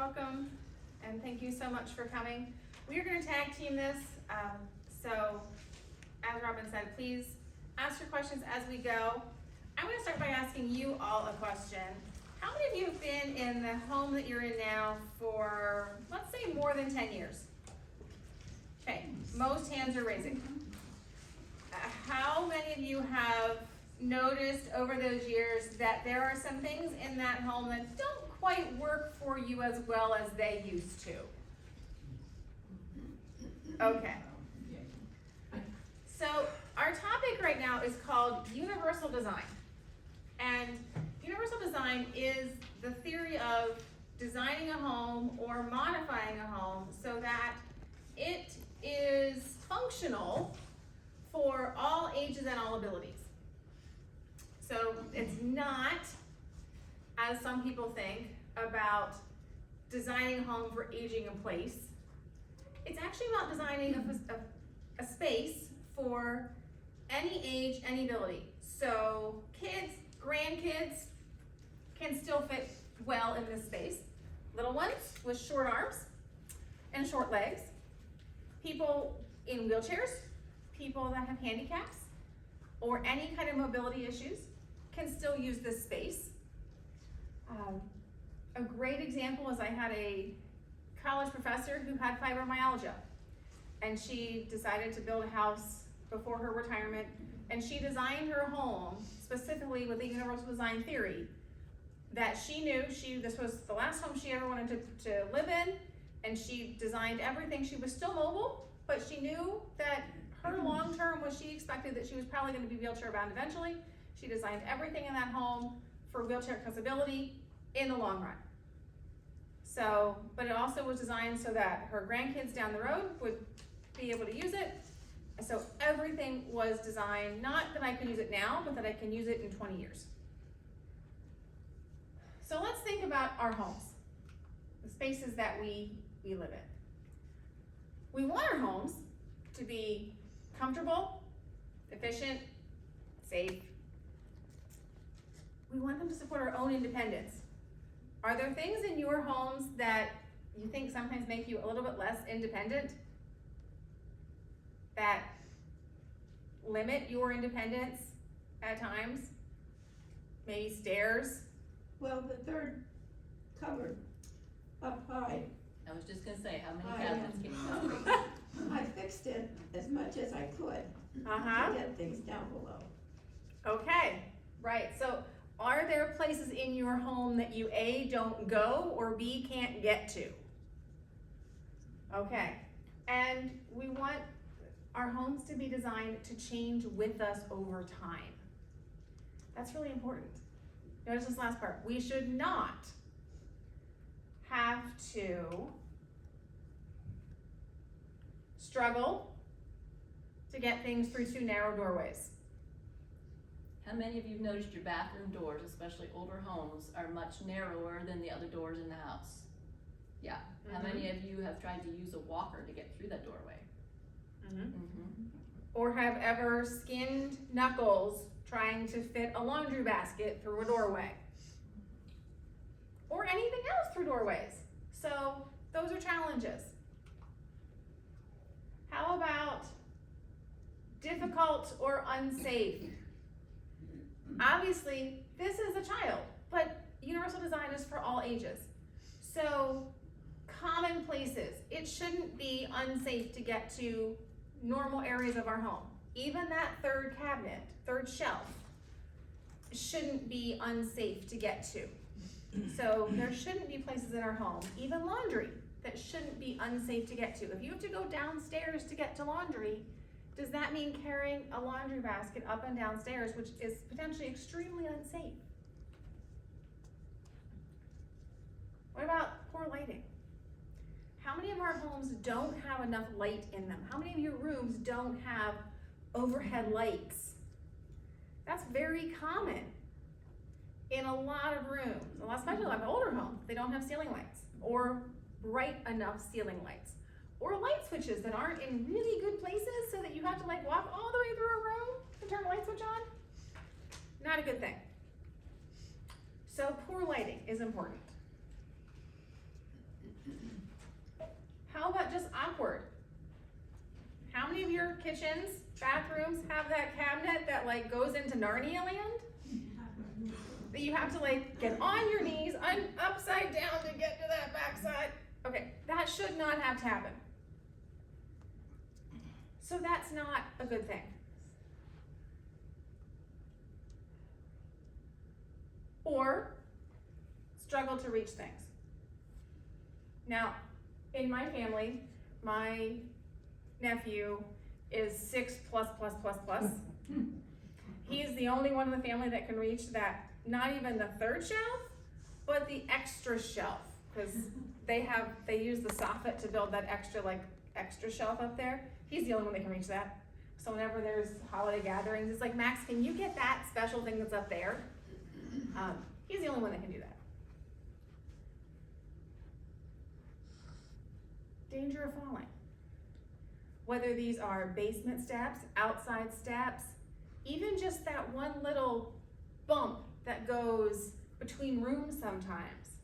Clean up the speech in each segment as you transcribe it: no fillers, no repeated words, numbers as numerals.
welcome, and thank you so much for coming. We are going to tag team this, so as Robin said, please ask your questions as we go. I'm going to start by asking you all a question. How many of you have been in the home that you're in now for, let's say, more than 10 years? Okay, most hands are raising. How many of you have noticed over those years that there are some things in that home that don't quite work for you as well as they used to? Okay. So our topic right now is called universal design. And universal design is the theory of designing a home or modifying a home so that it is functional for all ages and all abilities. So it's not, as some people think, about designing a home for aging in place. It's actually about designing a space for any age, any ability. So kids, grandkids can still fit well in this space. Little ones with short arms and short legs. People in wheelchairs, people that have handicaps, or any kind of mobility issues can still use this space. A great example is I had a college professor who had fibromyalgia, and she decided to build a house before her retirement, and she designed her home specifically with the universal design theory that she knew this was the last home she ever wanted to live in, and she designed everything. She was still mobile, but she knew that her long term was she expected that she was probably going to be wheelchair bound eventually. She designed everything in that home for wheelchair accessibility in the long run. So, but it also was designed so that her grandkids down the road would be able to use it. So everything was designed, not that I can use it now, but that I can use it in 20 years. So let's think about our homes, the spaces that we live in. We want our homes to be comfortable, efficient, safe. We want them to support our own independence. Are there things in your homes that you think sometimes make you a little bit less independent? That limit your independence at times? Maybe stairs? Well, the third cupboard up high, I was just gonna say, how many cabinets can you have? I fixed it as much as I could to get things down below. Okay, right. So are there places in your home that you A, don't go, or B, can't get to? Okay, and we want our homes to be designed to change with us over time. That's really important. Notice this last part. We should not have to struggle to get things through two narrow doorways. How many of you have noticed your bathroom doors, especially older homes, are much narrower than the other doors in the house? Yeah. How many of you have tried to use a walker to get through that doorway? Or have ever skinned knuckles trying to fit a laundry basket through a doorway? Or anything else through doorways. So those are challenges. How about difficult or unsafe? Obviously, this is a child, but universal design is for all ages. So common places, it shouldn't be unsafe to get to normal areas of our home. Even that third cabinet, third shelf, shouldn't be unsafe to get to. So there shouldn't be places in our home, even laundry, that shouldn't be unsafe to get to. If you have to go downstairs to get to laundry, does that mean carrying a laundry basket up and downstairs, which is potentially extremely unsafe? What about poor lighting? How many of our homes don't have enough light in them? How many of your rooms don't have overhead lights? That's very common in a lot of rooms, especially like older homes. They don't have ceiling lights or bright enough ceiling lights, or light switches that aren't in really good places so that you have to like walk all the way through a room to turn the light switch on. Not a good thing. So poor lighting is important. How about just awkward? How many of your kitchens, bathrooms have that cabinet that like goes into Narnia land? That you have to like get on your knees, upside down to get to that backside? Okay, that should not have to happen. So that's not a good thing. Or struggle to reach things. Now, in my family, my nephew is 6++++. He's the only one in the family that can reach that, not even the third shelf, but the extra shelf, because they use the soffit to build that extra shelf up there. He's the only one that can reach that. So whenever there's holiday gatherings, it's like, Max, can you get that special thing that's up there? He's the only one that can do that. Danger of falling. Whether these are basement steps, outside steps, even just that one little bump that goes between rooms sometimes.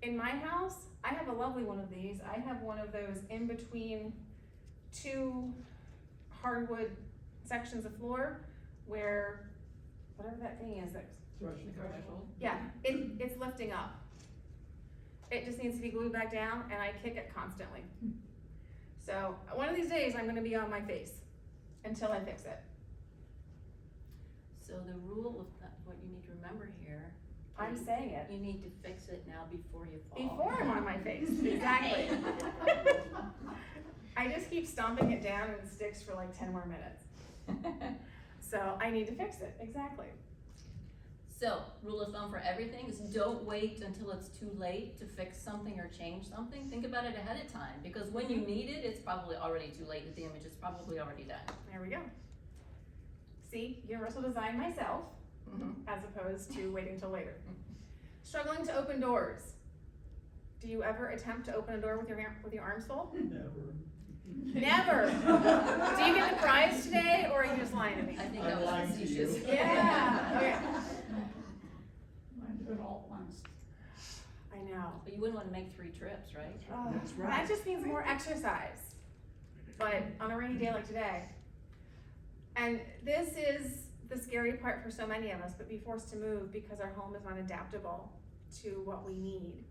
In my house, I have a lovely one of these. I have one of those in between two hardwood sections of floor where, whatever that thing is, yeah, it's lifting up. It just needs to be glued back down, and I kick it constantly. So one of these days, I'm gonna be on my face until I fix it. So the rule of what you need to remember here. I'm saying it. You need to fix it now before you fall. Before I'm on my face, exactly. I just keep stomping it down and it sticks for like 10 more minutes. So I need to fix it, exactly. So, rule of thumb for everything is don't wait until it's too late to fix something or change something. Think about it ahead of time, because when you need it, it's probably already too late. The damage is probably already done. There we go. See, universal design myself, as opposed to waiting till later. Struggling to open doors. Do you ever attempt to open a door with your arms full? Never. Never. Do you get the prize today, or are you just lying to me? I think that was facetious. Yeah. Okay. I do it all at once. I know. But you wouldn't want to make 3 trips, right? Oh, That's right. that just means more exercise. But on a rainy day like today. And this is the scary part for so many of us, but be forced to move because our home is not adaptable to what we need.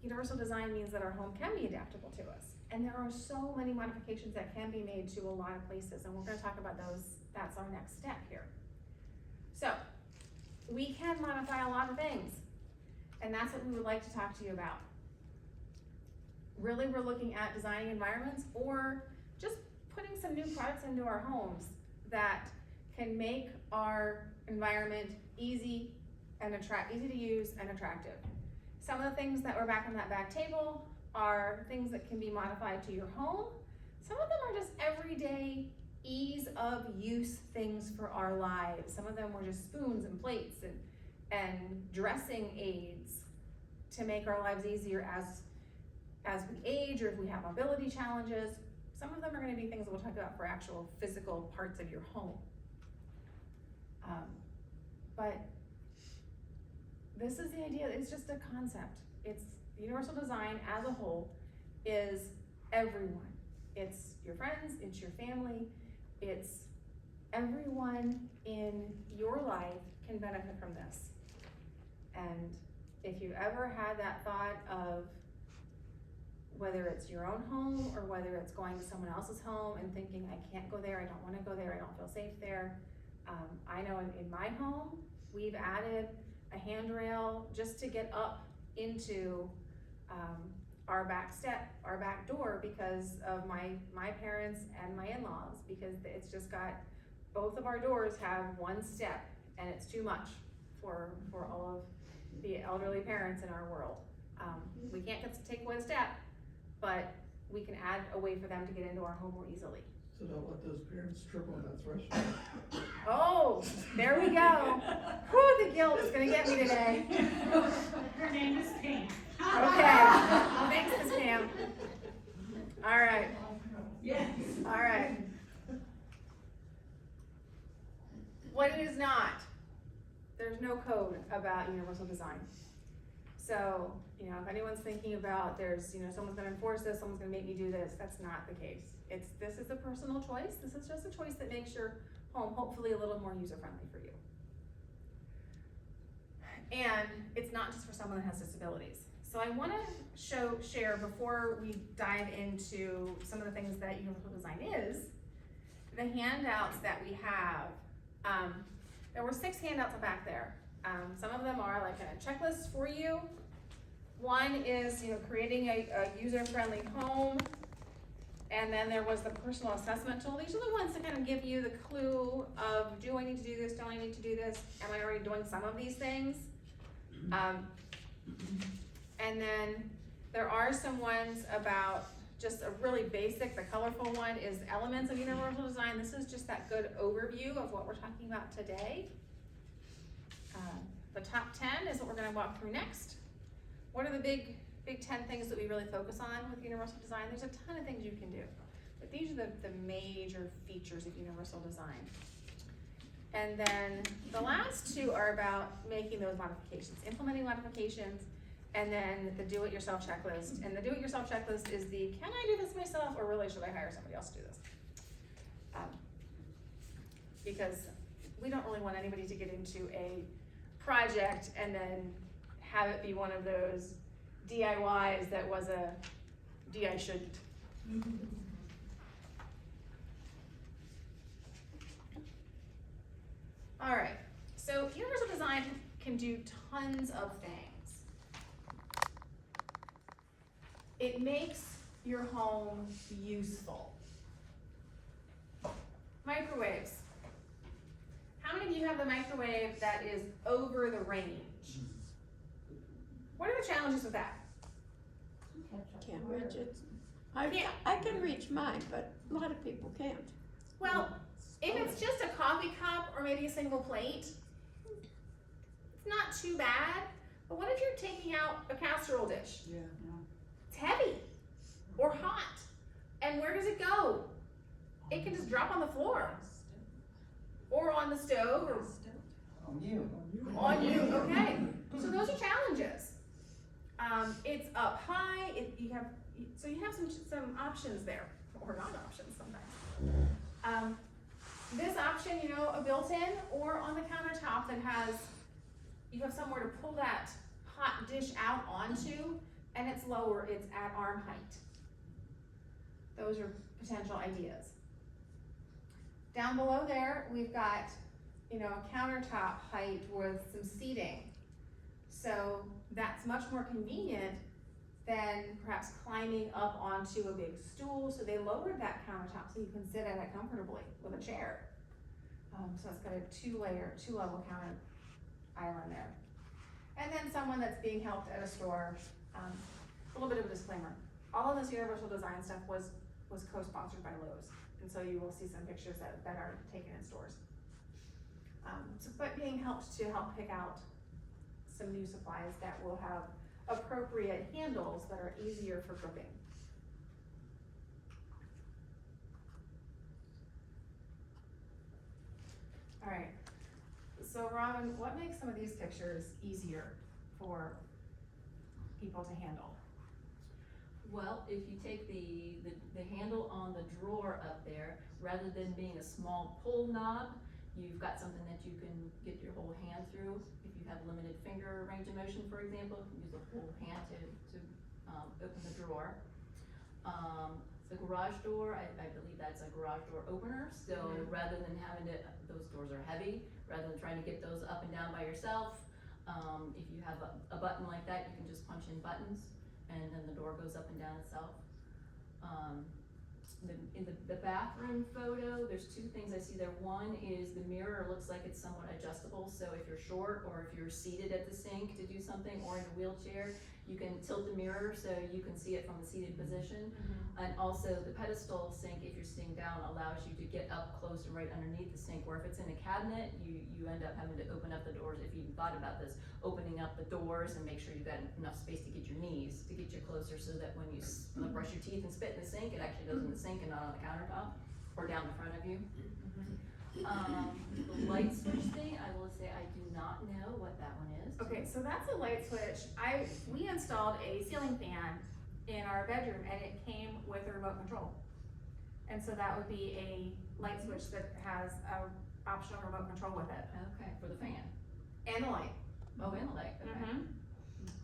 Universal design means that our home can be adaptable to us. And there are so many modifications that can be made to a lot of places, and we're gonna talk about those. That's our next step here. So, we can modify a lot of things, and that's what we would like to talk to you about. Really, we're looking at designing environments or just putting some new products into our homes that can make our environment easy to use and attractive. Some of the things that were back on that back table are things that can be modified to your home. Some of them are just everyday ease of use things for our lives. Some of them were just spoons and plates and dressing aids to make our lives easier as we age or if we have mobility challenges. Some of them are going to be things that we'll talk about for actual physical parts of your home. But this is the idea. It's just a concept. It's universal design as a whole is everyone. It's your friends, it's your family, it's everyone in your life can benefit from this. And if you ever had that thought of whether it's your own home or whether it's going to someone else's home and thinking, I can't go there, I don't want to go there, I don't feel safe there. I know in my home, we've added a handrail just to get up into our back door because of my parents and my in-laws, because it's just got, both of our doors have one step and it's too much for all of the elderly parents in our world. We can't take away the step, but we can add a way for them to get into our home more easily. So don't let those parents trip on that threshold. Oh, there we go. Whew, the guilt is gonna get me today. Her name is Pam. Okay, thanks, Miss Pam. All right, Yes. all right. What it is not, there's no code about universal design. So, you know, if anyone's thinking about there's, you know, someone's gonna enforce this, someone's gonna make me do this, that's not the case. This is a personal choice, this is just a choice that makes your home hopefully a little more user-friendly for you. And it's not just for someone that has disabilities. So I wanna share before we dive into some of the things that universal design is, the handouts that we have. There were 6 handouts back there. Some of them are like a checklist for you. One is, you know, creating a user-friendly home. And then there was the personal assessment tool. These are the ones that kind of give you the clue of, do I need to do this, don't I need to do this? Am I already doing some of these things? And then there are some ones about just a really basic, the colorful one is elements of universal design. This is just that good overview of what we're talking about today. The top 10 is what we're gonna walk through next. What are the big 10 things that we really focus on with universal design? There's a ton of things you can do, but these are the major features of universal design. And then the last 2 are about making those modifications, implementing modifications, and then the do-it-yourself checklist. And the do-it-yourself checklist is the, can I do this myself, or really should I hire somebody else to do this? Because we don't really want anybody to get into a project and then have it be one of those DIYs that was a DI shouldn't. All right, so universal design can do tons of things. It makes your home useful. Microwaves. How many of you have the microwave that is over the range? What are the challenges with that? Can't reach it. Can't. I can reach mine, but a lot of people can't. Well, if it's just a coffee cup or maybe a single plate, it's not too bad. But what if you're taking out a casserole dish? Yeah. It's heavy or hot. And where does it go? It can just drop on the floor or on the stove or On you. on you. Okay. So those are challenges. It's up high. You have some options there, or not options sometimes. This option, you know, a built-in or on the countertop that has, you have somewhere to pull that hot dish out onto, and it's lower, it's at arm height. Those are potential ideas. Down below there, we've got, you know, a countertop height with some seating. So that's much more convenient than perhaps climbing up onto a big stool. So they lowered that countertop so you can sit at it comfortably with a chair. So it's got a 2-level counter island there. And then someone that's being helped at a store. A little bit of a disclaimer. All of this universal design stuff was co-sponsored by Lowe's. And so you will see some pictures that are taken in stores. But being helped to help pick out some new supplies that will have appropriate handles that are easier for gripping. All right, so Robin, what makes some of these pictures easier for people to handle? Well, if you take the handle on the drawer up there, rather than being a small pull knob, you've got something that you can get your whole hand through. If you have limited finger range of motion, for example, you can use the whole hand to open the drawer. The garage door, I believe that's a garage door opener. So rather than having to, those doors are heavy, rather than trying to get those up and down by yourself, if you have a button like that, you can just punch in buttons and then the door goes up and down itself. In the bathroom photo, there's 2 things I see there. One is the mirror looks like it's somewhat adjustable, so if you're short or if you're seated at the sink to do something or in a wheelchair, you can tilt the mirror so you can see it from the seated position. And also the pedestal sink, if you're sitting down, allows you to get up close and right underneath the sink, where if it's in a cabinet, you end up having to open up the doors. If you even thought about this, opening up the doors and make sure you've got enough space to get your knees, to get you closer so that when you brush your teeth and spit in the sink, it actually goes in the sink and not on the countertop or down the front of you. The light switch thing, I will say I do not know what that one is. Okay, so that's a light switch. We installed a ceiling fan in our bedroom and it came with a remote control. And so that would be a light switch that has a optional remote control with it Okay, for the fan. and the light. Oh, and the light, okay. Mhm.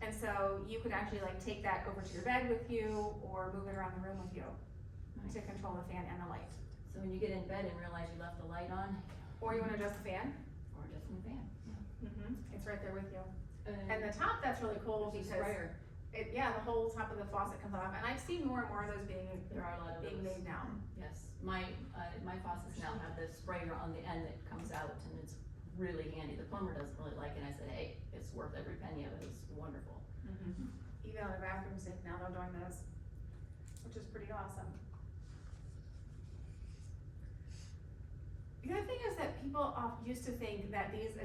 And so you could actually like take that over to your bed with you or move it around the room with you to control the fan and the light. So when you get in bed and realize you left the light on, Or you wanna adjust the fan, or just in the fan. it's right there with you. And And the top, that's really cool there's a because sprayer. the whole top of the faucet comes off, and I've seen more and more of those There are a lot of being those. made now. Yes, my faucets now have this sprayer on the end that comes out and it's really handy. The plumber doesn't really like it and I said, hey, it's worth every penny of it, it's wonderful. Even on the bathroom sink now, they're doing those, which is pretty awesome. The other thing is that people used to think that these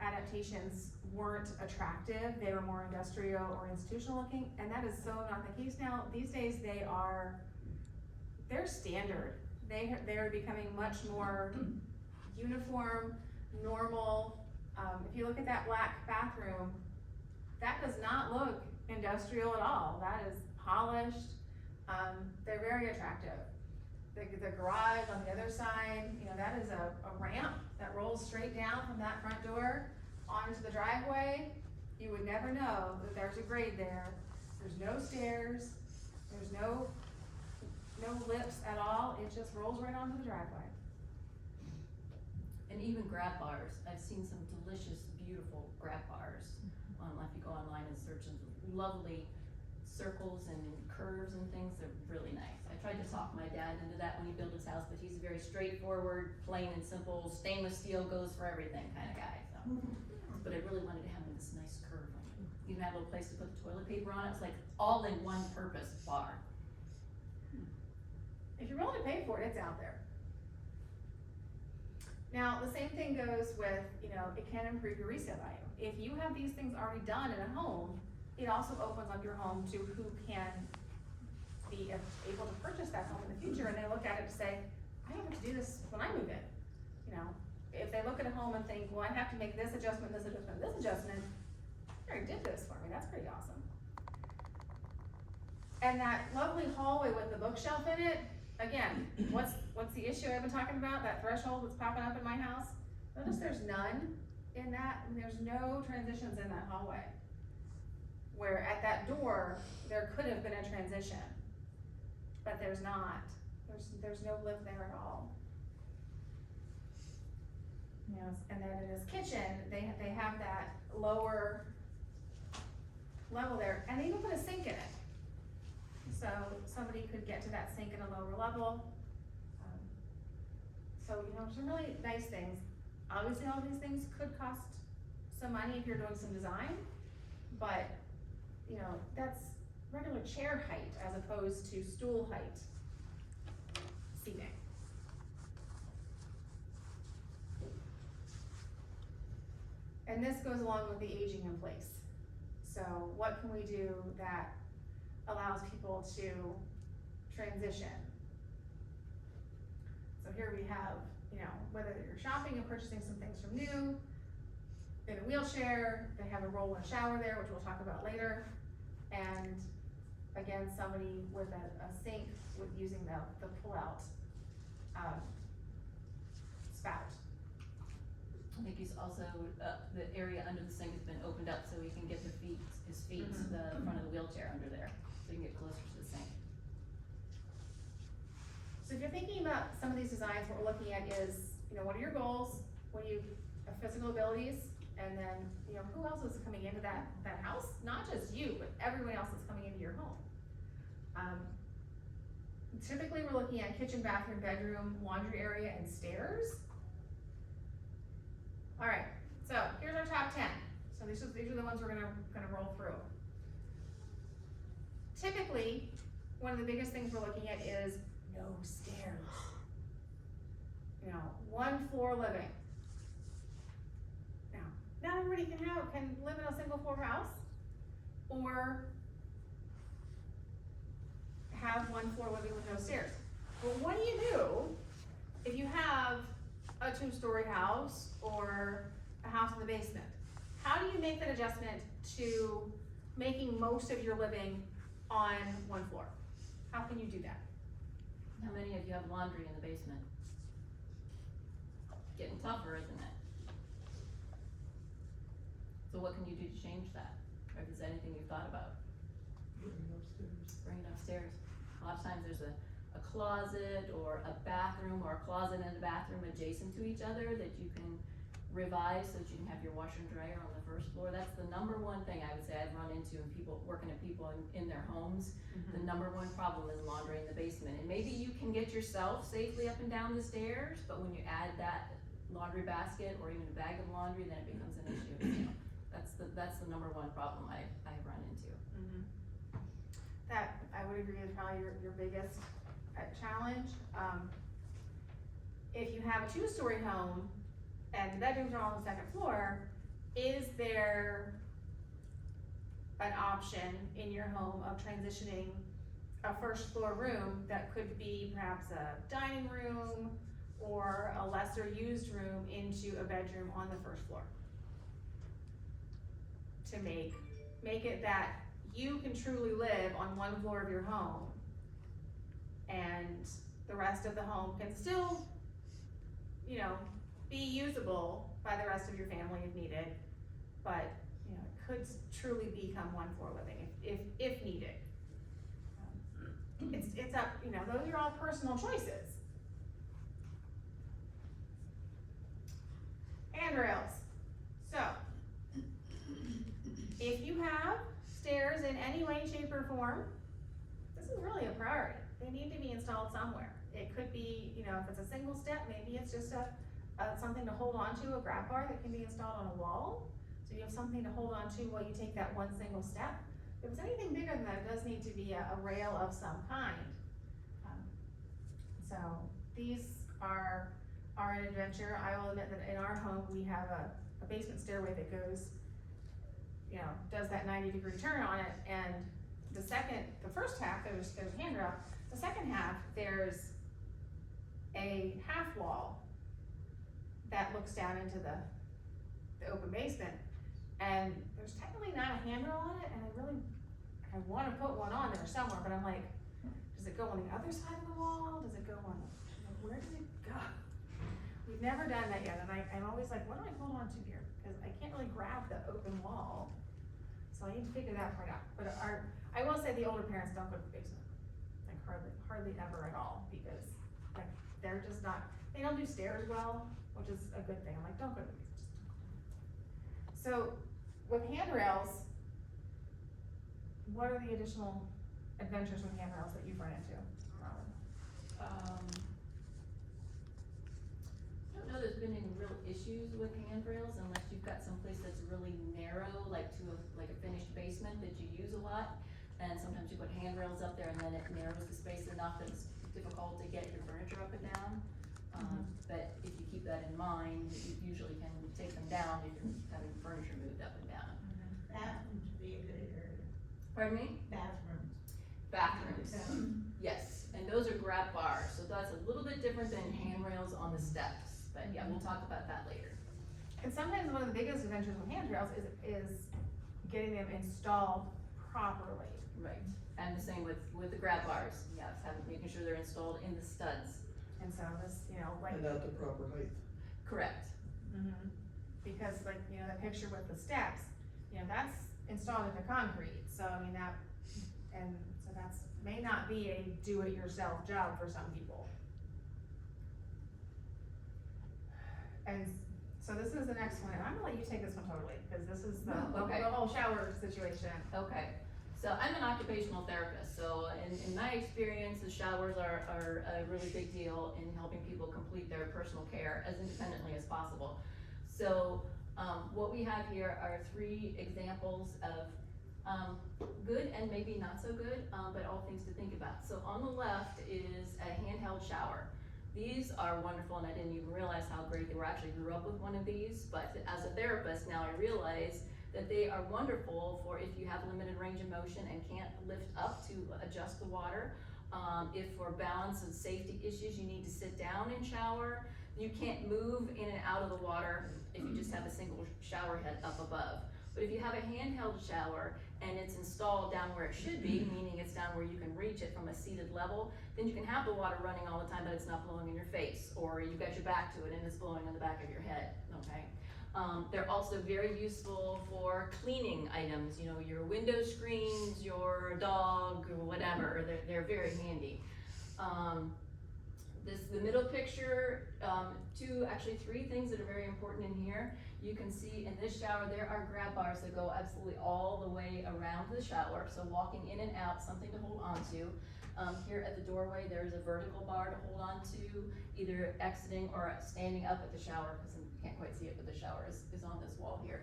adaptations weren't attractive, they were more industrial or institutional looking, and that is so not the case now. These days, they're standard. They're becoming much more uniform, normal. If you look at that black bathroom, that does not look industrial at all. That is polished. They're very attractive. The garage on the other side, that is a ramp that rolls straight down from that front door onto the driveway. You would never know that there's a grade there. There's no stairs, there's no lips at all. It just rolls right onto the driveway. And even grab bars, I've seen some delicious, beautiful grab bars. If you go online and search them, lovely circles and curves and things, they're really nice. I tried to talk my dad into that when he built his house, but he's a very straightforward, plain and simple, stainless steel goes for everything kind of guy, so. But I really wanted to have this nice curve. Even had a little place to put the toilet paper on it, it's like all in one purpose bar. If you're willing to pay for it, it's out there. Now, the same thing goes with, it can improve your resale value. If you have these things already done in a home, it also opens up your home to who can be able to purchase that home in the future, and they look at it and say, I have to do this when I move in. If they look at a home and think, well, I have to make this adjustment, this adjustment, this adjustment, they already did this for me, that's pretty awesome. And that lovely hallway with the bookshelf in it, again, what's the issue I've been talking about, that threshold that's popping up in my house? Notice there's none in that, and there's no transitions in that hallway. Where at that door, there could have been a transition, but there's not. There's no lip there at all. And then in this kitchen, they have that lower level there, and they even put a sink in it. So somebody could get to that sink at a lower level. So, some really nice things. Obviously, all these things could cost some money if you're doing some design, but, that's regular chair height as opposed to stool height seating. And this goes along with the aging in place. So what can we do that allows people to transition? So here we have, whether you're shopping and purchasing some things from new, in a wheelchair, they have a roll-in shower there, which we'll talk about later. And again, somebody with a sink with using the pull-out spout. I think he's also, the area under the sink has been opened up so he can get his feet to the front of the wheelchair under there, so he can get closer to the sink. So if you're thinking about some of these designs, what we're looking at is, what are your goals? What are your physical abilities? And then, who else is coming into that house? Not just you, but everyone else that's coming into your home. Typically, we're looking at kitchen, bathroom, bedroom, laundry area, and stairs. All right, so here's our top 10. So these are the ones we're gonna roll through. Typically, one of the biggest things we're looking at is no stairs. One floor living. Now, not everybody can live in a single floor house or have one floor living with no stairs. Well, what do you do if you have a a two-story house or a house in the basement, how do you make that adjustment to making most of your living on one floor? How can you do that? How many of you have laundry in the basement? Getting tougher, isn't it? So what can you do to change that? Or if there's anything you've thought about? Bring it upstairs. Bring it upstairs. A lot of times there's a closet or a bathroom or a closet and a bathroom adjacent to each other that you can revise so that you can have your washer and dryer on the first floor. That's the number one thing I would say I've run into in people, working at people in their homes. The number one problem is laundry in the basement. And maybe you can get yourself safely up and down the stairs, but when you add that laundry basket or even a bag of laundry, then it becomes an issue. That's the number one problem I've run into. That, I would agree, is probably your biggest challenge. If you have a two-story home and the bedrooms are all on the second floor, is there an option in your home of transitioning a first floor room that could be perhaps a dining room or a lesser used room into a bedroom on the first floor? To make it that you can truly live on one floor of your home and the rest of the home can still, you know, be usable by the rest of your family if needed, but, you know, it could truly become one floor living if needed. It's up, you know, those are all personal choices. Handrails. So, if you have stairs in any way, shape, or form, this is really a priority. They need to be installed somewhere. It could be, you know, if it's a single step, maybe it's just something to hold on to, a grab bar that can be installed on a wall. So you have something to hold on to while you take that one single step. If it's anything bigger than that, it does need to be a rail of some kind. So these are an adventure. I will admit that in our home, we have a basement stairway that goes, you know, does that 90-degree turn on it, and the first half, there's a handrail. The second half, there's a half wall that looks down into the open basement, and there's technically not a handrail on it, and I wanna put one on there somewhere, but I'm like, does it go on the other side of the wall? Does it go on, like, where does it go? We've never done that yet, and I'm always like, what do I hold on to here? Because I can't really grab the open wall. So I need to figure that part out. But I will say the older parents don't go to the basement, like hardly ever at all, because like they're just not, they don't do stairs well, which is a good thing. I'm like, don't go to the basement, just don't go. So with handrails, what are the additional adventures with handrails that you've run into, Robin? I don't know there's been any real issues with handrails unless you've got someplace that's really narrow, like a finished basement that you use a lot. And sometimes you put handrails up there and then it narrows the space enough that it's difficult to get your furniture up and down. But if you keep that in mind, you usually can take them down if you're having furniture moved up and down. Bathrooms would be a good area. Pardon me? Bathrooms. Bathrooms, yes, and those are grab bars, so that's a little bit different than handrails on the steps, but yeah, we'll talk about that later. And sometimes one of the biggest adventures with handrails is getting them installed properly. Right, and the same with the grab bars, yes, making sure they're installed in the studs. And so this, you know, like. And at the proper height. Correct. Because like, you know, the picture with the steps, you know, that's installed into concrete, so I mean so that's, may not be a do-it-yourself job for some people. And so this is the next one, and I'm gonna let you take this one totally, because this is the whole shower situation. Okay, so I'm an occupational therapist, so in my experience, the showers are a really big deal in helping people complete their personal care as independently as possible. So what we have here are 3 examples of good and maybe not so good, but all things to think about. So on the left is a handheld shower. These are wonderful, and I didn't even realize how great they were. I actually grew up with one of these, but as a therapist now I realize that they are wonderful for if you have limited range of motion and can't lift up to adjust the water. If for balance and safety issues you need to sit down and shower, You can't move in and out of the water if you just have a single shower head up above. But if you have a handheld shower and it's installed down where it should be, meaning it's down where you can reach it from a seated level, then you can have the water running all the time, but it's not blowing in your face, or you've got your back to it and it's blowing on the back of your head, okay? They're also very useful for cleaning items, you know, your window screens, your dog, or whatever, they're very handy. The middle picture, actually three things that are very important in here. You can see in this shower, there are grab bars that go absolutely all the way around the shower, so walking in and out, something to hold on to. Here at the doorway, there's a vertical bar to hold on to, either exiting or standing up at the shower, because you can't quite see it, but the shower is on this wall here.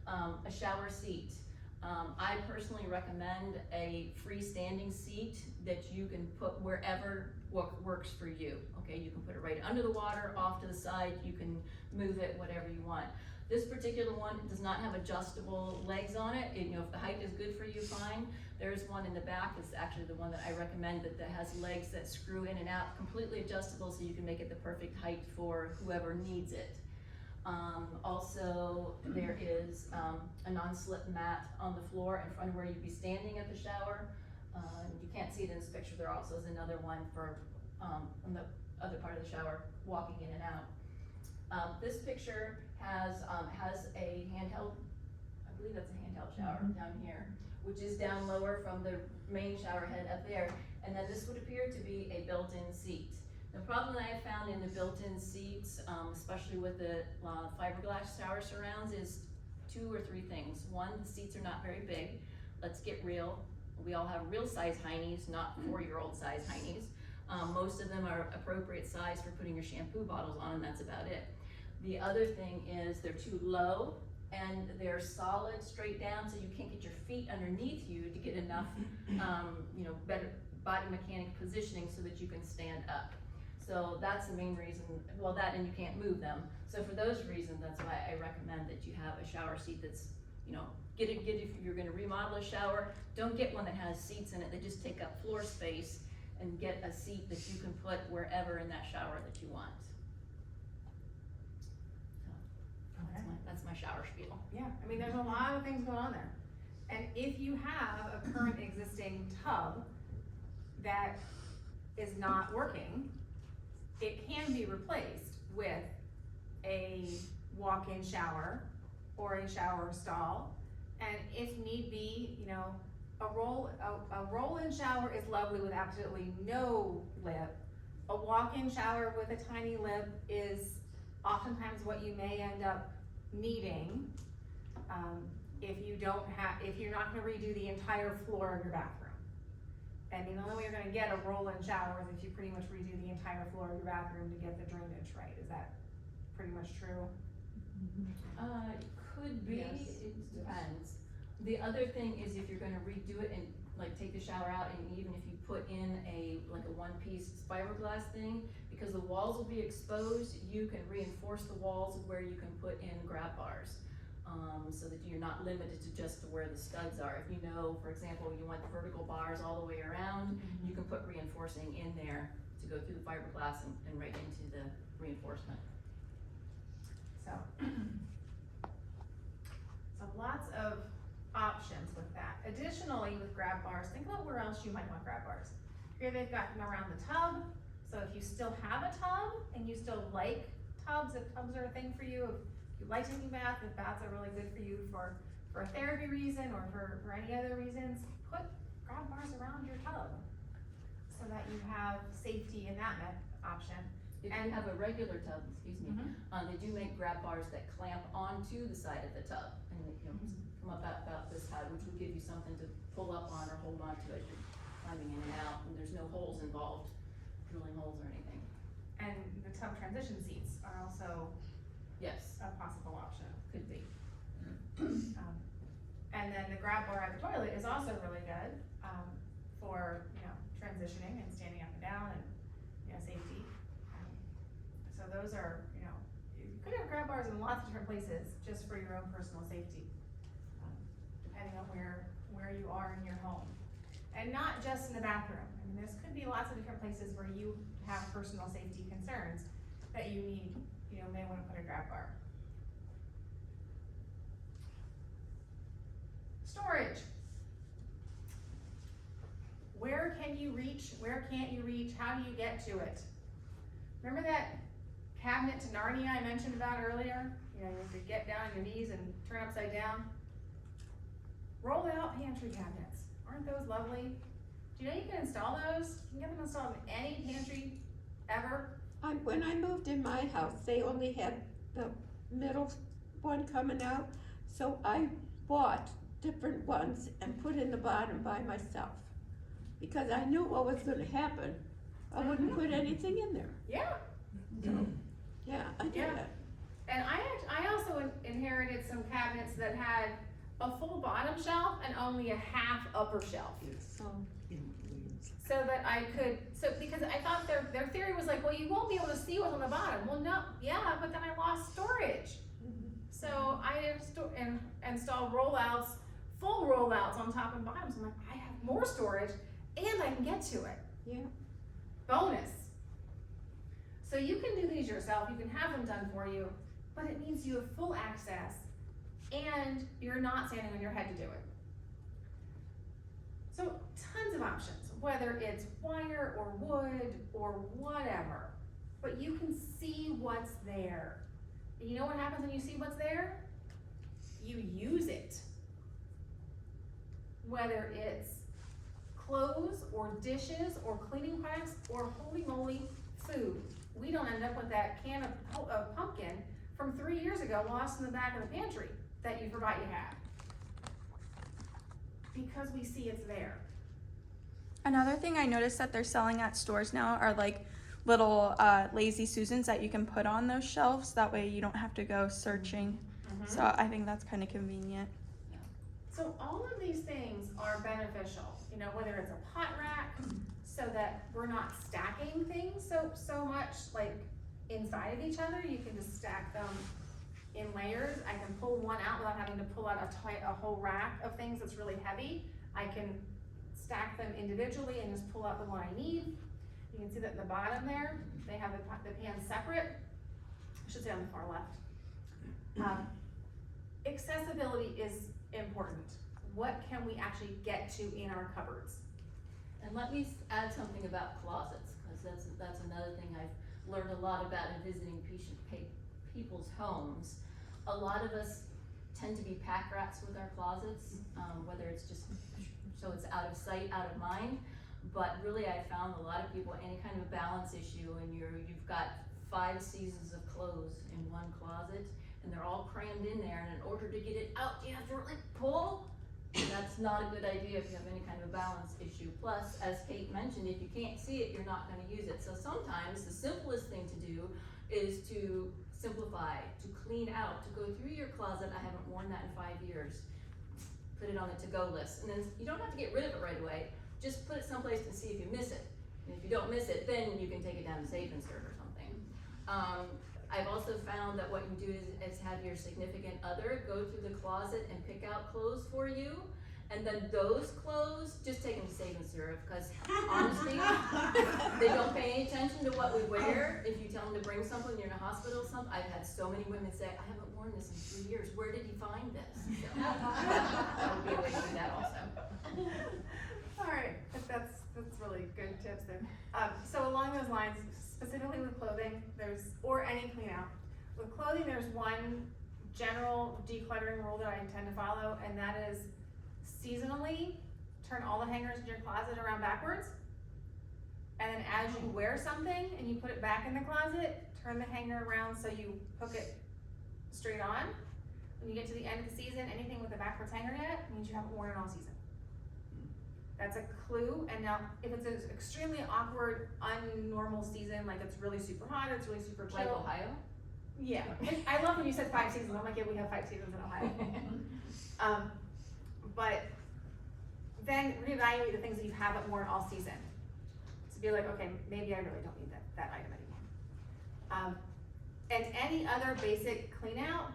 A shower seat. I personally recommend a freestanding seat that you can put wherever works for you, okay? You can put it right under the water, off to the side, you can move it, whatever you want. This particular one does not have adjustable legs on it. You know, if the height is good for you, fine. There's one in the back, it's actually the one that I recommend, that has legs that screw in and out, completely adjustable, so you can make it the perfect height for whoever needs it. Also, there is a non-slip mat on the floor in front of where you'd be standing at the shower. You can't see it in this picture, there also is another one for on the other part of the shower, walking in and out. This picture has a handheld, I believe that's a handheld shower down here, which is down lower from the main shower head up there. And then this would appear to be a built-in seat. The problem that I found in the built-in seats, especially with the fiberglass shower surrounds, is 2 or 3 things. One, the seats are not very big. Let's get real. We all have real size heinies, not 4-year-old size heinies. Most of them are appropriate size for putting your shampoo bottles on, and that's about it. The other thing is they're too low and they're solid straight down, so you can't get your feet underneath you to get enough, you know, better body mechanic positioning so that you can stand up. So that's the main reason, well, that and you can't move them. So for those reasons, that's why I recommend that you have a shower seat that's, you know, get if you're gonna remodel a shower, don't get one that has seats in it that just take up floor space, and get a seat that you can put wherever in that shower that you want. So that's my shower spiel. Yeah, I mean, there's a lot of things going on there. And if you have a current existing tub that is not working, it can be replaced with a walk-in shower or a shower stall. And if need be, you know, a roll-in shower is lovely with absolutely no lip. A walk-in shower with a tiny lip is oftentimes what you may end up needing if you're not gonna redo the entire floor of your bathroom. I mean, the only way you're gonna get a roll-in shower is if you pretty much redo the entire floor of your bathroom to get the drainage right. Is that pretty much true? It could be, Yes. it depends. The other thing is if you're gonna redo it and like take the shower out, and even if you put in like a one-piece fiberglass thing, because the walls will be exposed, you can reinforce the walls where you can put in grab bars. So that you're not limited to just where the studs are. If you know, for example, you want the vertical bars all the way around, you can put reinforcing in there to go through the fiberglass and right into the reinforcement. So lots of options with that. Additionally, with grab bars, think about where else you might want grab bars. Here they've got them around the tub, so if you still have a tub and you still like tubs, if tubs are a thing for you, if you like taking baths, if baths are really good for you for a therapy reason or for any other reasons, put grab bars around your tub so that you have safety in that option. If you have a regular tub, excuse me, they do make grab bars that clamp onto the side of the tub, and you know, come up about this high, which will give you something to pull up on or hold on to as you're climbing in and out, and there's no holes involved, drilling holes or anything. And the tub transition seats are also Yes, a possible option. could be. And then the grab bar at the toilet is also really good, for, you know, transitioning and standing up and down and, you know, safety. So those are, you know, you could have grab bars in lots of different places just for your own personal safety, depending on where you are in your home. And not just in the bathroom. I mean, this could be lots of different places where you have personal safety concerns. that you need, may wanna put a grab bar. Storage. Where can you reach? Where can't you reach? How do you get to it? Remember that cabinet to Narnia I mentioned about earlier? You have to get down on your knees and turn upside down. Roll out pantry cabinets. Aren't those lovely? Do you know you can install those? You can get them installed in any pantry ever. When I moved in my house, they only had the middle one coming out, so I bought different ones and put in the bottom by myself. Because I knew what was gonna happen. I wouldn't put anything in there. Yeah. Yeah, I did Yeah. it. And I also inherited some cabinets that had a full bottom shelf and only a half upper shelf. So that I could, because I thought their theory was like, well, you won't be able to see what's on the bottom. Well, no, yeah, but then I lost storage. So I installed rollouts, full rollouts on top and bottom. So I'm like, I have more storage and I can get to it. Yeah. Bonus. So you can do these yourself, you can have them done for you, but it means you have full access and you're not standing on your head to do it. So tons of options, whether it's wire or wood or whatever, but you can see what's there. And you know what happens when you see what's there? You use it. Whether it's clothes or dishes or cleaning products or holy moly food. We don't end up with that can of pumpkin from 3 years ago lost in the back of the pantry that you forgot you had. Because we see it's there. Another thing I noticed that they're selling at stores now are like little Lazy Susans that you can put on those shelves. That way you don't have to go searching. So I think that's kind of convenient. So all of these things are beneficial, whether it's a pot rack, so that we're not stacking things so much like inside of each other. You can just stack them in layers. I can pull one out without having to pull out a whole rack of things that's really heavy. I can stack them individually and just pull out the one I need. You can see that at the bottom there, they have the pans separate. I should say on the far left. Accessibility is important. What can we actually get to in our cupboards? And let me add something about closets, because that's another thing I've learned a lot about in visiting people's homes. A lot of us tend to be pack rats with our closets, whether it's just so it's out of sight, out of mind. But really, I found a lot of people, any kind of balance issue, and you've got 5 seasons of clothes in one closet, and they're all crammed in there, and in order to get it out, you have to really pull. That's not a good idea if you have any kind of balance issue. Plus, as Kate mentioned, if you can't see it, you're not gonna use it. So sometimes the simplest thing to do is to simplify, to clean out, to go through your closet. I haven't worn that in 5 years. Put it on a to-go list. And then you don't have to get rid of it right away. Just put it someplace and see if you miss it. And if you don't miss it, then you can take it down to Save and Serve or something. I've also found that what you do is have your significant other go through the closet and pick out clothes for you. And then those clothes, just take them to Save and Serve, because honestly, they don't pay any attention to what we wear. If you tell them to bring something, you're in a hospital or something. I've had so many women say, I haven't worn this in 3 years. Where did you find this? So, that would be a way to do that also. All right, that's really good tips there. So along those lines, specifically with clothing, or any clean out. With clothing, there's one general decluttering rule that I intend to follow, and that is seasonally turn all the hangers in your closet around backwards. And then as you wear something and you put it back in the closet, turn the hanger around so you hook it straight on. When you get to the end of the season, anything with a backwards hanger yet means you haven't worn it all season. That's a clue. And now, if it's an extremely awkward, unnormal season, like it's really super hot, it's really super chill. Like Ohio? Yeah. I love when you said 5 seasons. I'm like, yeah, we have 5 seasons in Ohio. But then reevaluate the things that you haven't worn all season. To be like, okay, maybe I really don't need that item anymore. And any other basic clean out,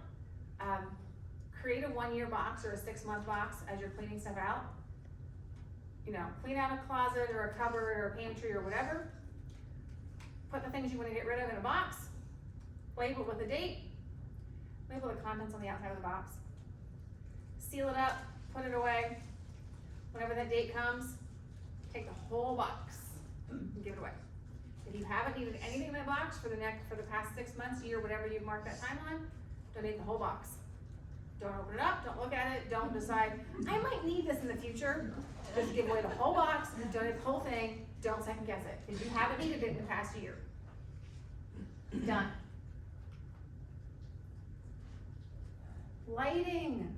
create a 1-year box or a 6-month box as you're cleaning stuff out. Clean out a closet or a cupboard or a pantry or whatever. Put the things you want to get rid of in a box, label it with a date, label the contents on the outside of the box, seal it up, put it away. Whenever that date comes, take the whole box and give it away. If you haven't needed anything in that box for the past 6 months, year, whatever you've marked that time on, donate the whole box. Don't open it up, don't look at it, don't decide, I might need this in the future. Just give away the whole box, donate the whole thing, don't second guess it, because you haven't needed it in the past year. Done. Lighting.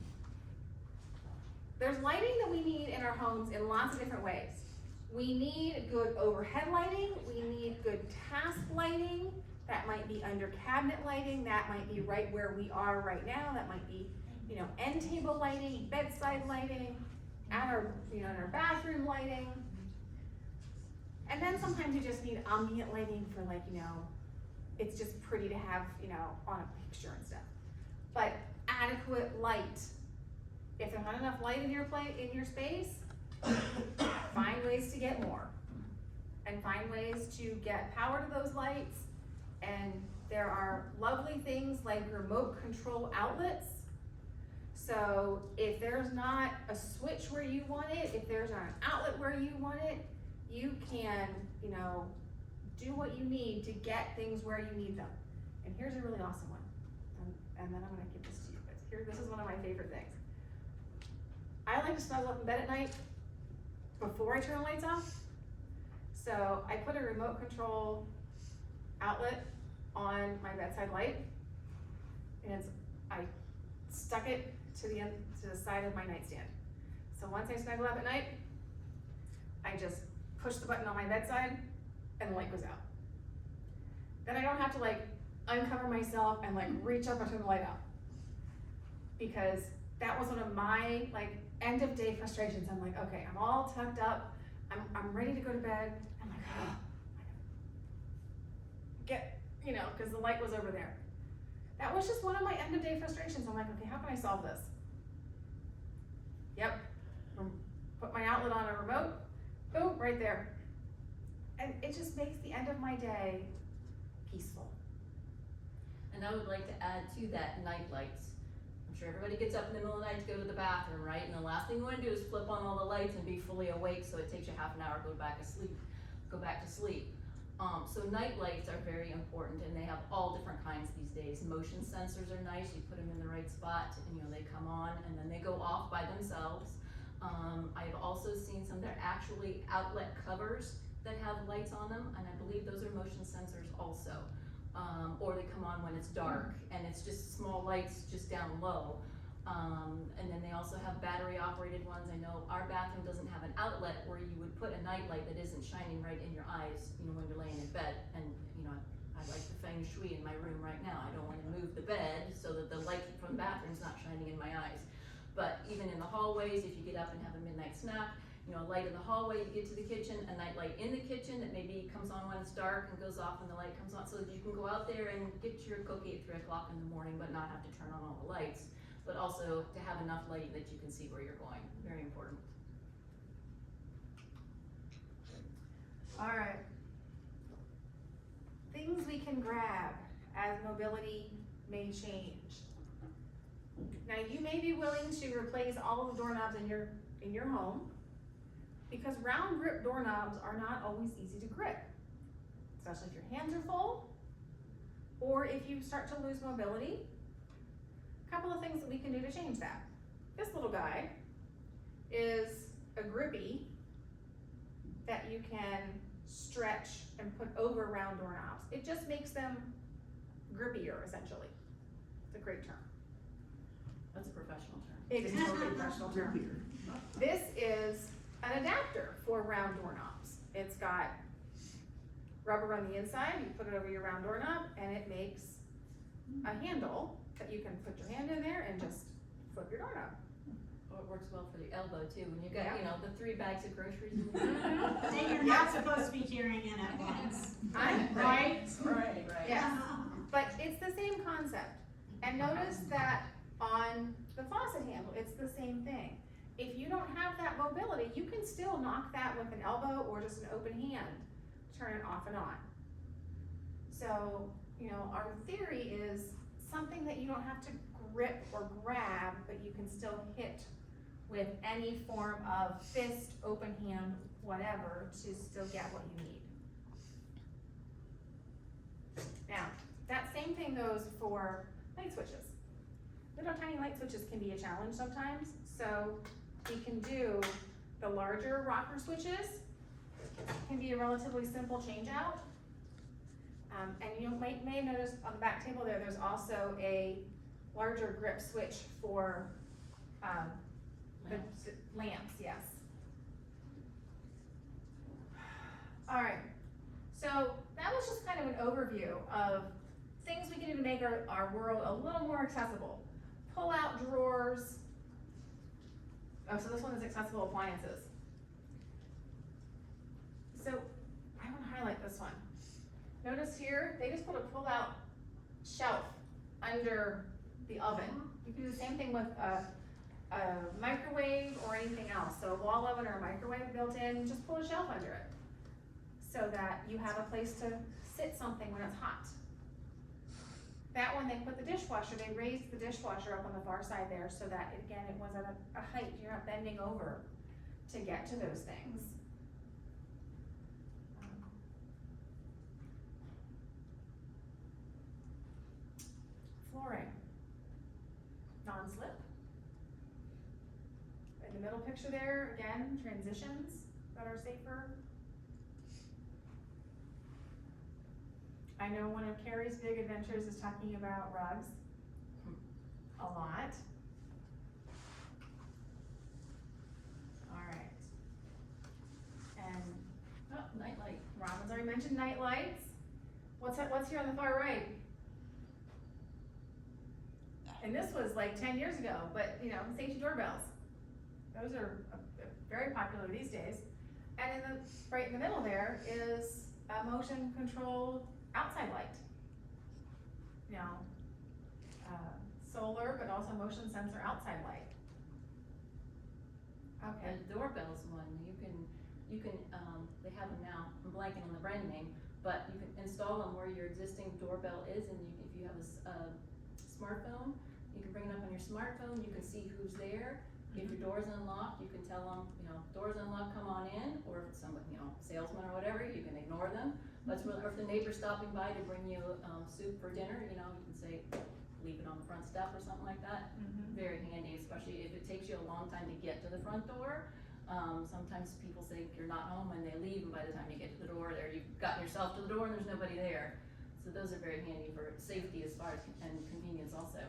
There's lighting that we need in our homes in lots of different ways. We need good overhead lighting, we need good task lighting, that might be under cabinet lighting, that might be right where we are right now, that might be, end table lighting, bedside lighting, at our, in our bathroom lighting. And then sometimes you just need ambient lighting for it's just pretty to have, on a picture and stuff. But adequate light. If there's not enough light in your space, find ways to get more. And find ways to get power to those lights. And there are lovely things like remote control outlets. So if there's not a switch where you want it, if there's not an outlet where you want it, you can, do what you need to get things where you need them. And here's a really awesome one. And then I'm gonna give this to you. But this is one of my favorite things. I like to snuggle up in bed at night before I turn the lights off. So I put a remote control outlet on my bedside light, and I stuck it to the side of my nightstand. So once I snuggle up at night, I just push the button on my bedside and the light goes out. Then I don't have to uncover myself and reach up and turn the light out. Because that was one of my end of day frustrations. I'm like, okay, I'm all tucked up, I'm ready to go to bed. I'm like, oh, because the light was over there. That was just one of my end of day frustrations. I'm like, okay, how can I solve this? Yep, put my outlet on a remote, boom, right there. And it just makes the end of my day peaceful. And I would like to add to that night lights. I'm sure everybody gets up in the middle of the night to go to the bathroom, right? And the last thing you wanna do is flip on all the lights and be fully awake, so it takes you half an hour to go back to sleep. So night lights are very important, and they have all different kinds these days. Motion sensors are nice, you put them in the right spot, and they come on, and then they go off by themselves. I've also seen some that are actually outlet covers that have lights on them, and I believe those are motion sensors also. Or they come on when it's dark, and it's just small lights just down low. And then they also have battery operated ones. I know our bathroom doesn't have an outlet where you would put a night light that isn't shining right in your eyes, when you're laying in bed. And I like the feng shui in my room right now. I don't want to move the bed so that the light from the bathroom's not shining in my eyes. But even in the hallways, if you get up and have a midnight snack, a light in the hallway, you get to the kitchen, a night light in the kitchen that maybe comes on when it's dark and goes off when the light comes on, so that you can go out there and get your cookie at 3 o'clock in the morning, but not have to turn on all the lights. But also to have enough light that you can see where you're going. Very important. All right. Things we can grab as mobility may change. Now you may be willing to replace all of the doorknobs in your home, because round grip doorknobs are not always easy to grip, especially if your hands are full, or if you start to lose mobility. A couple of things that we can do to change that. This little guy is a grippy that you can stretch and put over round doorknobs. It just makes them grippier, essentially. It's a great term. That's a professional term. It is a totally professional term. This is an adapter for round doorknobs. It's got rubber on the inside, you put it over your round doorknob, and it makes a handle that you can put your hand in there and just flip your doorknob. Oh, it works well for the elbow too, when you got, Yeah. the 3 bags of groceries. That you're not supposed to be carrying in at once. Right? Right? Yes. But it's the same concept. And notice that on the faucet handle, it's the same thing. If you don't have that mobility, you can still knock that with an elbow or just an open hand, turn it off and on. So you know, our theory is something that you don't have to grip or grab, but you can still hit with any form of fist, open hand, whatever, to still get what you need. Now, that same thing goes for light switches. Little tiny light switches can be a challenge sometimes, so we can do the larger rocker switches, can be a relatively simple change out. And you may have noticed on the back table there's also a larger grip switch for, the lamps, yes. Alright, so that was just kind of an overview of things we can do to make our world a little more accessible. Pull out drawers. Oh, so this one is accessible appliances. So I want to highlight this one. Notice here, they just put a pull out shelf under the oven. You can do the same thing with a microwave or anything else. So a wall oven or a microwave built in, just pull a shelf under it so that you have a place to sit something when it's hot. That one, they put the dishwasher, they raised the dishwasher up on the far side there so that, again, it was at a height, you're not bending over to get to those things. Flooring, non-slip. In the middle picture there, again, transitions that are safer. I know one of Carrie's big adventures is talking about rugs a lot. Alright. And Oh, nightlight. Robin's already mentioned night lights. What's here on the far right? And this was like 10 years ago, but you know, safety doorbells. Those are very popular these days. And right in the middle there is a motion controlled outside light. You know, solar, but also motion sensor outside light. Okay. And doorbells one, you can, they have them now, I'm blanking on the brand name, but you can install them where your existing doorbell is, and if you have a smartphone, you can bring it up on your smartphone, you can see who's there. If your door's unlocked, you can tell them, you know, door's unlocked, come on in, or if it's somebody, you know, salesman or whatever, you can ignore them. But or if the neighbor's stopping by to bring you soup for dinner, you know, you can say, leave it on the front step or something like that. Very handy, especially if it takes you a long time to get to the front door. Sometimes people think you're not home and they leave, and by the time you get to the door there, you've gotten yourself to the door and there's nobody there. So those are very handy for safety as far as, and convenience also.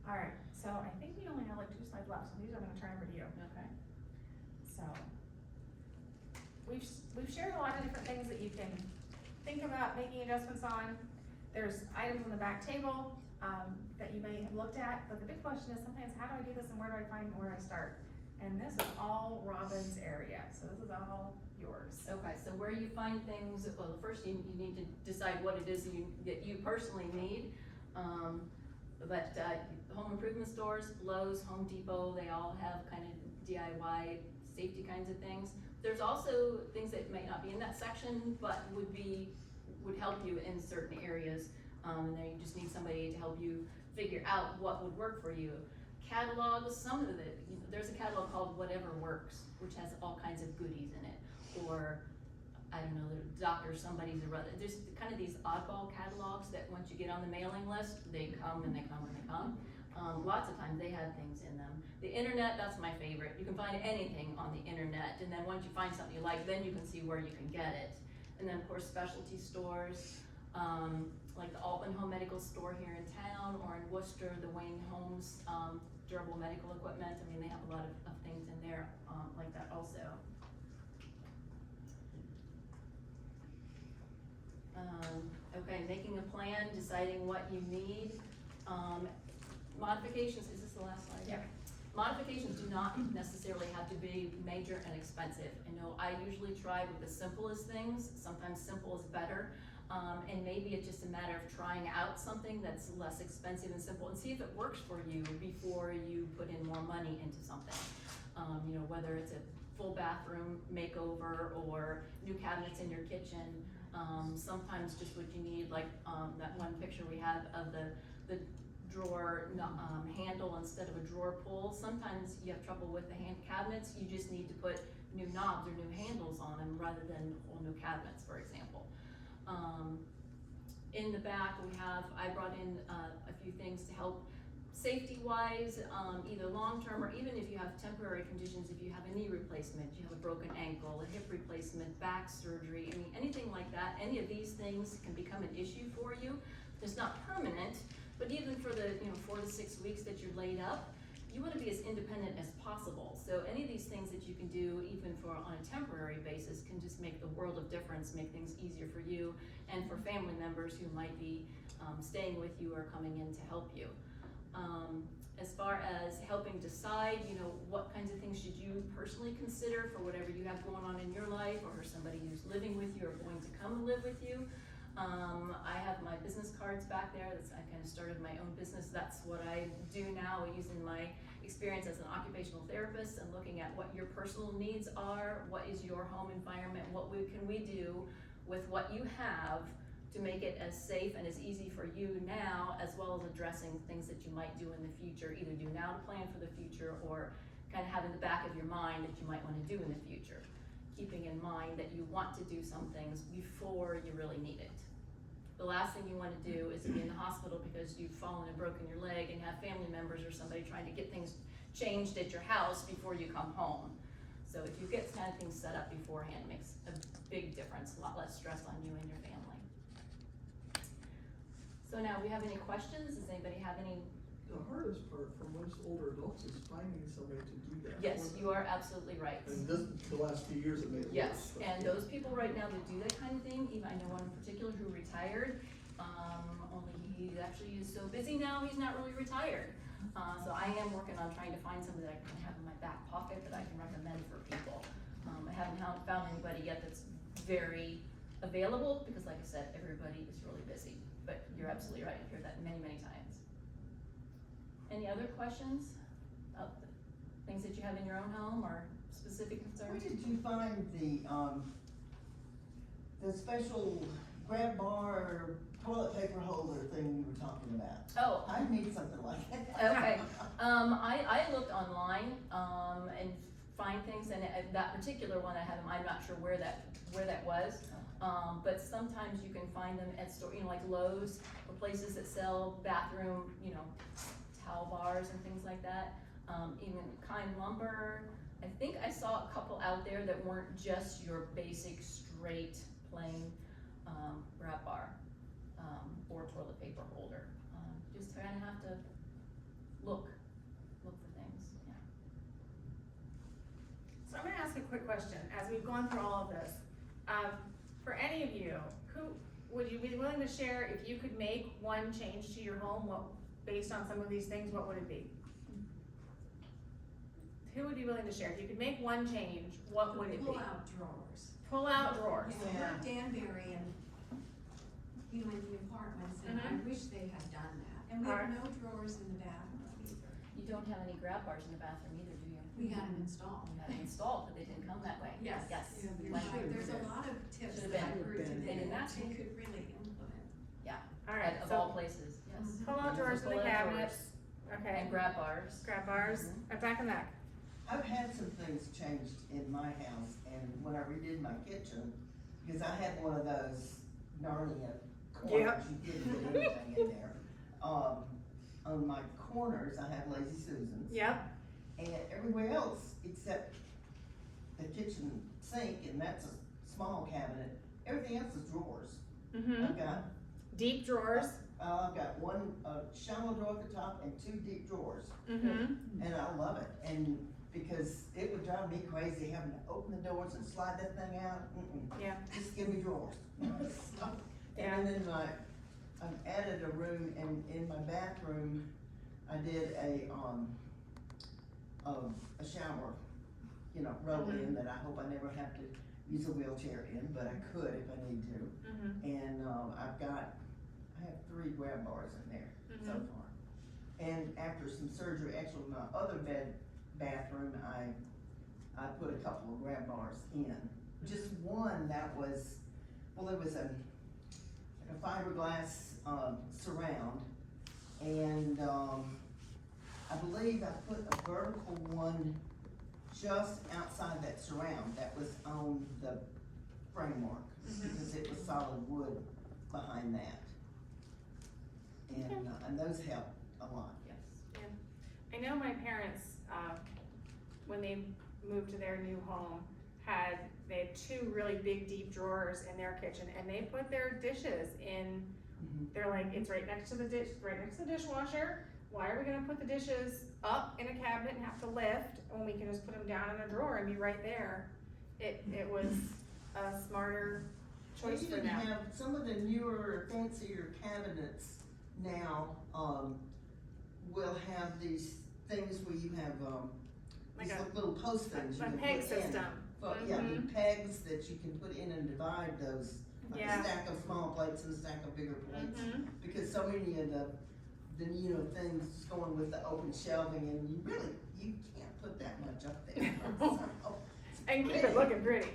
Alright, so I think we only have like 2 slides left, so these are gonna turn over to you. Okay. So, we've shared a lot of different things that you can think about making adjustments on. There's items on the back table, that you may have looked at, but the big question is sometimes, how do I do this and where do I find where I start? And this is all Robin's area, so this is all yours. Okay, so where you find things, well, first you need to decide what it is that you personally need. But home improvement stores, Lowe's, Home Depot, they all have kind of DIY safety kinds of things. There's also things that may not be in that section, but would help you in certain areas. And then you just need somebody to help you figure out what would work for you. Catalogs, some of it, you know, there's a catalog called Whatever Works, which has all kinds of goodies in it. Or, I don't know, the doctor, somebody's a brother. There's kind of these oddball catalogs that once you get on the mailing list, they come and they come and they come. Lots of times they have things in them. The internet, that's my favorite. You can find anything on the internet, and then once you find something you like, then you can see where you can get it. And then of course specialty stores, like the Altman Home Medical Store here in town, or in Worcester, the Wayne Homes durable medical equipment. I mean, they have a lot of things in there like that also. Okay, making a plan, deciding what you need. Modifications, is this the last slide? Yeah. Modifications do not necessarily have to be major and expensive. I know I usually try with the simplest things. Sometimes simple is better. And maybe it's just a matter of trying out something that's less expensive and simple and see if it works for you before you put in more money into something. You know, whether it's a full bathroom makeover or new cabinets in your kitchen. Sometimes just what you need, like, that one picture we have of the drawer, handle instead of a drawer pull. Sometimes you have trouble with the hand cabinets, you just need to put new knobs or new handles on them rather than whole new cabinets, for example. In the back, I brought in a few things to help safety-wise, either long-term or even if you have temporary conditions, if you have a knee replacement, you have a broken ankle, a hip replacement, back surgery, I mean, anything like that, any of these things can become an issue for you. It's not permanent, but even for the 4 to 6 weeks that you're laid up, you want to be as independent as possible. So any of these things that you can do, even on a temporary basis, can just make the world of difference, make things easier for you and for family members who might be staying with you or coming in to help you. As far as helping decide, what kinds of things should you personally consider for whatever you have going on in your life, or for somebody who's living with you or going to come and live with you. I have my business cards back there. I kind of started my own business. That's what I do now, using my experience as an occupational therapist and looking at what your personal needs are, what is your home environment, what can we do with what you have to make it as safe and as easy for you now, as well as addressing things that you might do in the future, either do now to plan for the future or kind of have in the back of your mind that you might want to do in the future, keeping in mind that you want to do some things before you really need it. The last thing you want to do is be in the hospital because you've fallen and broken your leg and have family members or somebody trying to get things changed at your house before you come home. So if you get kind of things set up beforehand, it makes a big difference, a lot less stress on you and your family. So now, we have any questions? Does anybody have any? The hardest part for most older adults is finding somebody to do that. Yes, for you them. are absolutely right. And the last few years it made it Yes, worse. but and yeah. those people right now that do that kind of thing, even I know one in particular who retired, only he actually is so busy now, he's not really retired. So I am working on trying to find somebody that I can have in my back pocket that I can recommend for people. I haven't found anybody yet that's very available, because like I said, everybody is really busy. But you're absolutely right, I hear that many, many times. Any other questions about the things that you have in your own home or specific Where concerns? did you find the special grab bar toilet paper holder thing you were talking about? Oh, I need something like that. okay. I looked online, and find things, and that particular one I have, I'm not sure where that was. But sometimes you can find them at store, like Lowe's, or places that sell bathroom, towel bars and things like that. Even Kind Lumber. I think I saw a couple out there that weren't just your basic straight plain grab bar or toilet paper holder. Just kind of have to look for things. Yeah. So I'm gonna ask a quick question, as we've gone through all of this. For any of you, who would you be willing to share if you could make one change to your home, based on some of these things, what would it be? Who would be willing to share? If you could make one change, what would it be? Pull out drawers. Pull out drawers. Yeah, we're at Danbury and, in the apartments, and I wish they had done that. And we have no drawers in the bathroom either. You don't have any grab bars in the bathroom either, do you? We had them installed. You had it installed, but they didn't come that way. Yes. Yes. You're Like, right. There's a lot of tips Should've that I've been. heard today Been in that that you one. could really implement. Alright, of so all places, yes. pull out drawers in Pull the out cabinets. Okay. And grab bars. Grab bars, back and back. I've had some things changed in my house, and when I redid my kitchen, because I had one of those Narnia corners, you couldn't get anything in there. On my corners, I have Lazy Susans. Yep. And everywhere else, except the kitchen sink, and that's a small cabinet, everything else is drawers. Mm-hmm. I've got, Deep drawers. I've got one, shallow drawer at the top and 2 deep drawers, Mm-hmm. and I love it, and because it would drive me crazy having to open the doors and slide that thing out, Yeah. just give me drawers. So, Yeah. and then I've added a room, and in my bathroom, I did a shower, roll in that I hope I never have to use a wheelchair in, but I could if I need to. Mm-hmm. And, I have 3 grab bars in there so Mhm. far. And after some surgery, actually my other bathroom, I I put a couple of grab bars in. Just one that was, well, it was a fiberglass, surround, and, I believe I put a vertical one just outside that surround that was on the framework, because it was solid wood behind that. And those help a lot. Yes. I know my parents, when they moved to their new home, they had two really big deep drawers in their kitchen, and they put their dishes in, they're like, it's right next to the dishwasher. Why are we gonna put the dishes up in a cabinet and have to lift when we can just put them down in a drawer and be right there? It was a smarter choice They for even them. have some of the newer, fancier cabinets now, will have these things where you have, Like these a- little post things you A can peg put in. system. But yeah, the Mhm. pegs that you can put in and divide those, like Yeah. a stack of small plates and a stack of bigger plates. Mhm. Because so many of the things going with the open shelving, and you can't put that much up there. So, it's And keep it pretty. looking pretty.